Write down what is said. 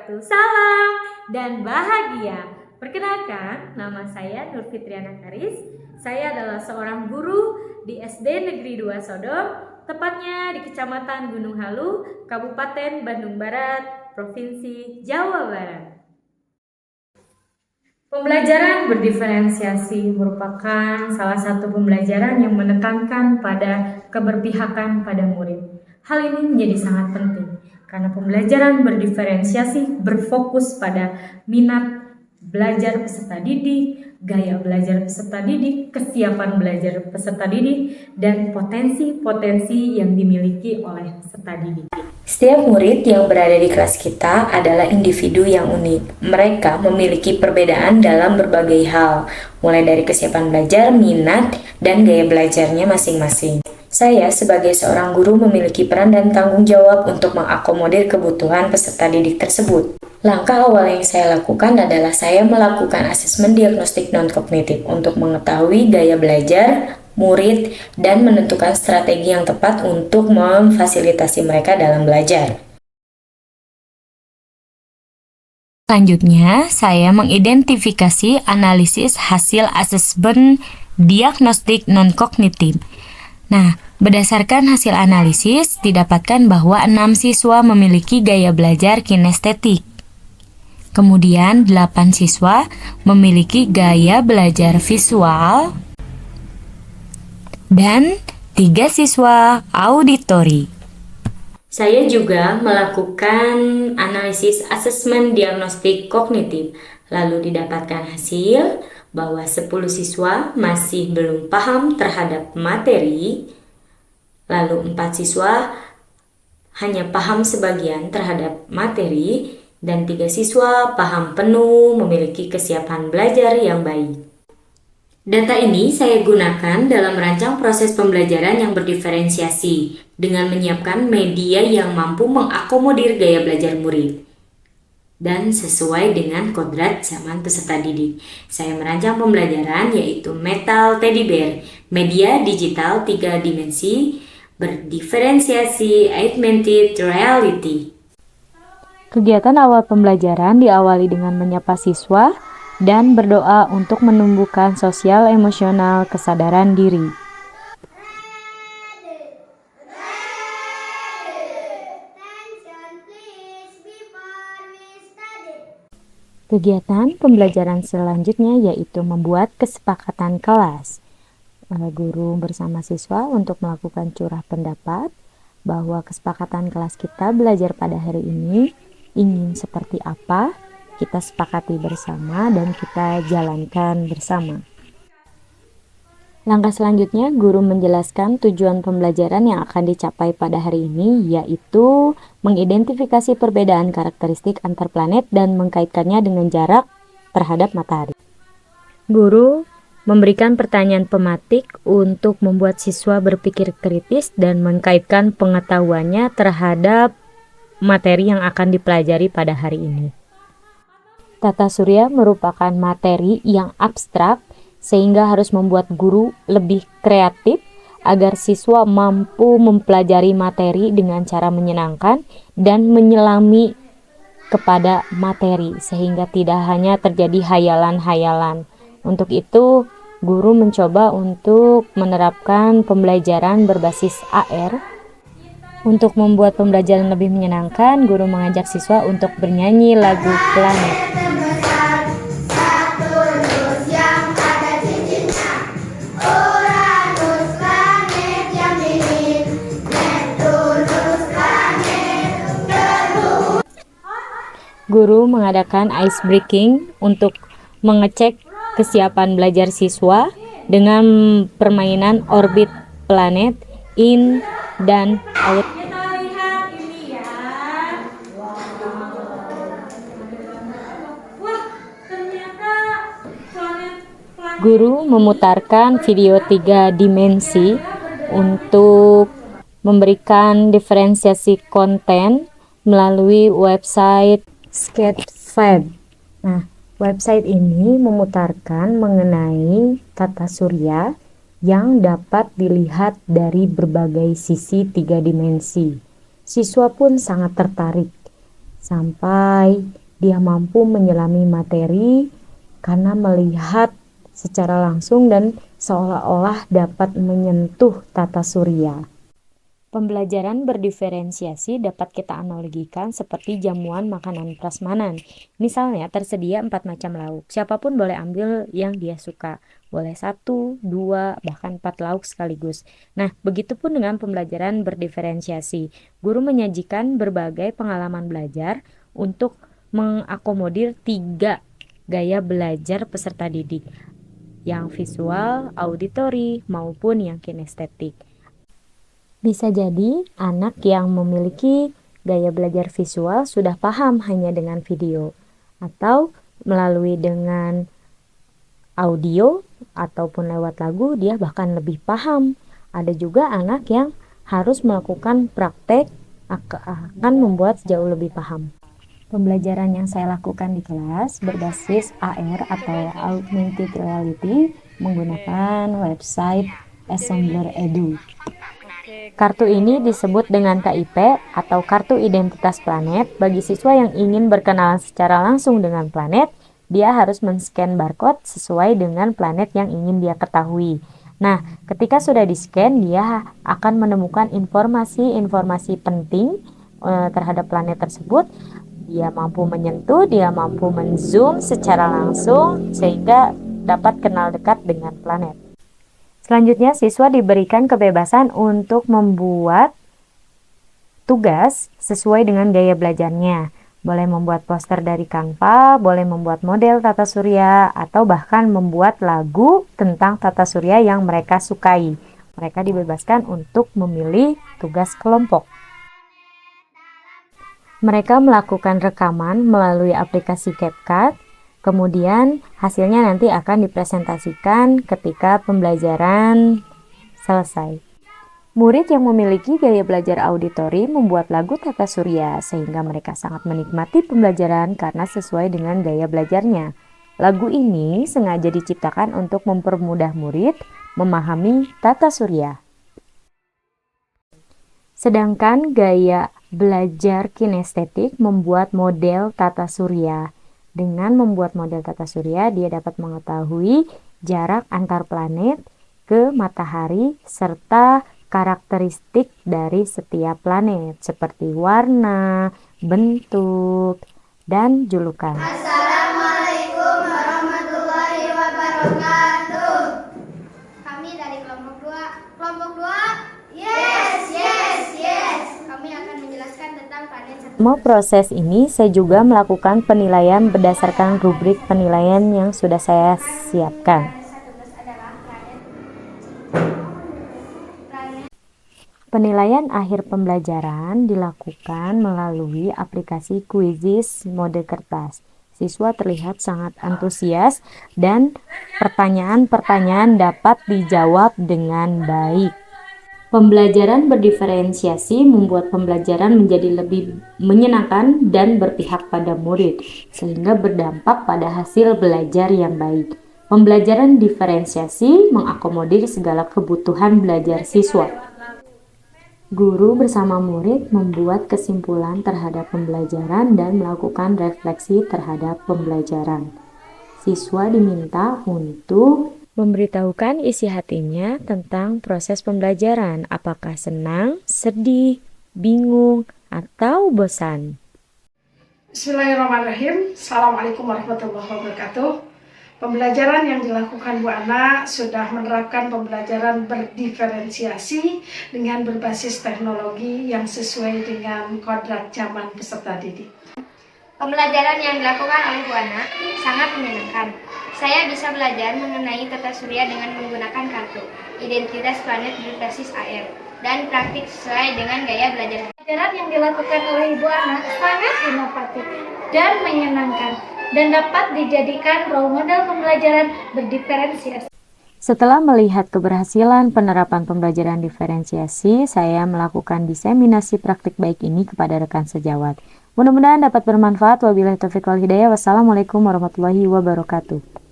wabarakatuh. Salam dan bahagia. Perkenalkan, nama saya Nur Fitriana Karis. Saya adalah seorang guru di SD Negeri 2 Sodong, tepatnya di Kecamatan Gunung Halu, Kabupaten Bandung Barat, Provinsi Jawa Barat. Pembelajaran berdiferensiasi merupakan salah satu pembelajaran yang menekankan pada keberpihakan pada murid. Hal ini menjadi sangat penting karena pembelajaran berdiferensiasi berfokus pada minat belajar peserta didik, gaya belajar peserta didik, kesiapan belajar peserta didik, dan potensi-potensi yang dimiliki oleh peserta didik. Setiap murid yang berada di kelas kita adalah individu yang unik. Mereka memiliki perbedaan dalam berbagai hal, mulai dari kesiapan belajar, minat, dan gaya belajarnya masing-masing. Saya sebagai seorang guru memiliki peran dan tanggung jawab untuk mengakomodir kebutuhan peserta didik tersebut. Langkah awal yang saya lakukan adalah saya melakukan asesmen diagnostik non-kognitif untuk mengetahui gaya belajar murid dan menentukan strategi yang tepat untuk memfasilitasi mereka dalam belajar. Selanjutnya, saya mengidentifikasi analisis hasil asesmen diagnostik non-kognitif. Nah, berdasarkan hasil analisis, didapatkan bahwa 6 siswa memiliki gaya belajar kinestetik. Kemudian 8 siswa memiliki gaya belajar visual dan 3 siswa auditori. Saya juga melakukan analisis asesmen diagnostik kognitif, lalu didapatkan hasil bahwa 10 siswa masih belum paham terhadap materi, lalu 4 siswa hanya paham sebagian terhadap materi, dan 3 siswa paham penuh memiliki kesiapan belajar yang baik. Data ini saya gunakan dalam merancang proses pembelajaran yang berdiferensiasi dengan menyiapkan media yang mampu mengakomodir gaya belajar murid dan sesuai dengan kodrat zaman peserta didik. Saya merancang pembelajaran yaitu Metal Teddy Bear, media digital 3 dimensi, berdiferensiasi augmented reality. Kegiatan awal pembelajaran diawali dengan menyapa siswa dan berdoa untuk menumbuhkan sosial emosional kesadaran diri. Kegiatan pembelajaran selanjutnya yaitu membuat kesepakatan kelas. Guru bersama siswa untuk melakukan curah pendapat bahwa kesepakatan kelas kita belajar pada hari ini ingin seperti apa, kita sepakati bersama dan kita jalankan bersama. Langkah selanjutnya, guru menjelaskan tujuan pembelajaran yang akan dicapai pada hari ini, yaitu mengidentifikasi perbedaan karakteristik antar planet dan mengkaitkannya dengan jarak terhadap matahari. Guru memberikan pertanyaan pematik untuk membuat siswa berpikir kritis dan mengkaitkan pengetahuannya terhadap materi yang akan dipelajari pada hari ini. Tata surya merupakan materi yang abstrak sehingga harus membuat guru lebih kreatif agar siswa mampu mempelajari materi dengan cara menyenangkan dan menyelami kepada materi sehingga tidak hanya terjadi hayalan-hayalan. Untuk itu, guru mencoba untuk menerapkan pembelajaran berbasis AR. Untuk membuat pembelajaran lebih menyenangkan, guru mengajak siswa untuk bernyanyi lagu Planet. Guru mengadakan ice breaking untuk mengecek kesiapan belajar siswa dengan permainan orbit planet, in dan out. Guru memutarkan video 3 dimensi untuk memberikan diferensiasi konten melalui website Sketchfab. Nah, website ini memutarkan mengenai tata surya yang dapat dilihat dari berbagai sisi 3 dimensi. Siswa pun sangat tertarik sampai dia mampu menyelami materi karena melihat secara langsung dan seolah-olah dapat menyentuh tata surya. Pembelajaran berdiferensiasi dapat kita analogikan seperti jamuan makanan prasmanan. Misalnya tersedia 4 macam lauk. Siapapun boleh ambil yang dia suka. Boleh 1, 2, bahkan 4 lauk sekaligus. Nah, begitupun dengan pembelajaran berdiferensiasi. Guru menyajikan berbagai pengalaman belajar untuk mengakomodir 3 gaya belajar peserta didik, yang visual, auditory, maupun yang kinestetik. Bisa jadi anak yang memiliki gaya belajar visual sudah paham hanya dengan video, atau melalui dengan audio ataupun lewat lagu dia bahkan lebih paham. Ada juga anak yang harus melakukan praktek akan membuat jauh lebih paham. Pembelajaran yang saya lakukan di kelas berbasis AR atau Augmented Reality menggunakan website Assembler Edu. Kartu ini disebut dengan KIP atau Kartu Identitas Planet. Bagi siswa yang ingin berkenalan secara langsung dengan planet, dia harus men-scan barcode sesuai dengan planet yang ingin dia ketahui. Nah, ketika sudah di-scan, dia akan menemukan informasi-informasi penting terhadap planet tersebut. Dia mampu menyentuh, dia mampu men-zoom secara langsung sehingga dapat kenal dekat dengan planet. Selanjutnya, siswa diberikan kebebasan untuk membuat tugas sesuai dengan gaya belajarnya. Boleh membuat poster dari Canva, boleh membuat model tata surya, atau bahkan membuat lagu tentang tata surya yang mereka sukai. Mereka dibebaskan untuk memilih tugas kelompok. Mereka melakukan rekaman melalui aplikasi CapCut. Kemudian hasilnya nanti akan dipresentasikan ketika pembelajaran selesai. Murid yang memiliki gaya belajar auditori membuat lagu tata surya sehingga mereka sangat menikmati pembelajaran karena sesuai dengan gaya belajarnya. Lagu ini sengaja diciptakan untuk mempermudah murid memahami tata surya. Sedangkan gaya belajar kinestetik membuat model tata surya. Dengan membuat model tata surya, dia dapat mengetahui jarak antar planet ke matahari serta karakteristik dari setiap planet seperti warna, bentuk, dan julukan. Assalamualaikum warahmatullahi wabarakatuh. Kami dari kelompok 2. Kelompok 2? Yes. Kami akan menjelaskan tentang planet. Selama proses ini, saya juga melakukan penilaian berdasarkan rubrik penilaian yang sudah saya siapkan. Penilaian akhir pembelajaran dilakukan melalui aplikasi Quizzes mode kertas. Siswa terlihat sangat antusias dan pertanyaan-pertanyaan dapat dijawab dengan baik. Pembelajaran berdiferensiasi membuat pembelajaran menjadi lebih menyenangkan dan berpihak pada murid, sehingga berdampak pada hasil belajar yang baik. Pembelajaran diferensiasi mengakomodir segala kebutuhan belajar siswa. Guru bersama murid membuat kesimpulan terhadap pembelajaran dan melakukan refleksi terhadap pembelajaran. Siswa diminta untuk memberitahukan isi hatinya tentang proses pembelajaran, apakah senang, sedih, bingung, atau bosan. Bismillahirrahmanirrahim. Assalamualaikum warahmatullahi wabarakatuh. Pembelajaran yang dilakukan Bu Ana sudah menerapkan pembelajaran berdiferensiasi dengan berbasis teknologi yang sesuai dengan kodrat zaman peserta didik. Pembelajaran yang dilakukan oleh Bu Ana sangat menyenangkan. Saya bisa belajar mengenai tata surya dengan menggunakan kartu identitas planet berbasis AR dan praktik sesuai dengan gaya belajar. Pembelajaran yang dilakukan oleh Ibu Ana sangat inovatif dan menyenangkan dan dapat dijadikan role model pembelajaran berdiferensiasi. Setelah melihat keberhasilan penerapan pembelajaran diferensiasi, saya melakukan diseminasi praktik baik ini kepada rekan sejawat. Mudah-mudahan dapat bermanfaat. Wabillahi taufiq wal hidayah. Wassalamualaikum warahmatullahi wabarakatuh.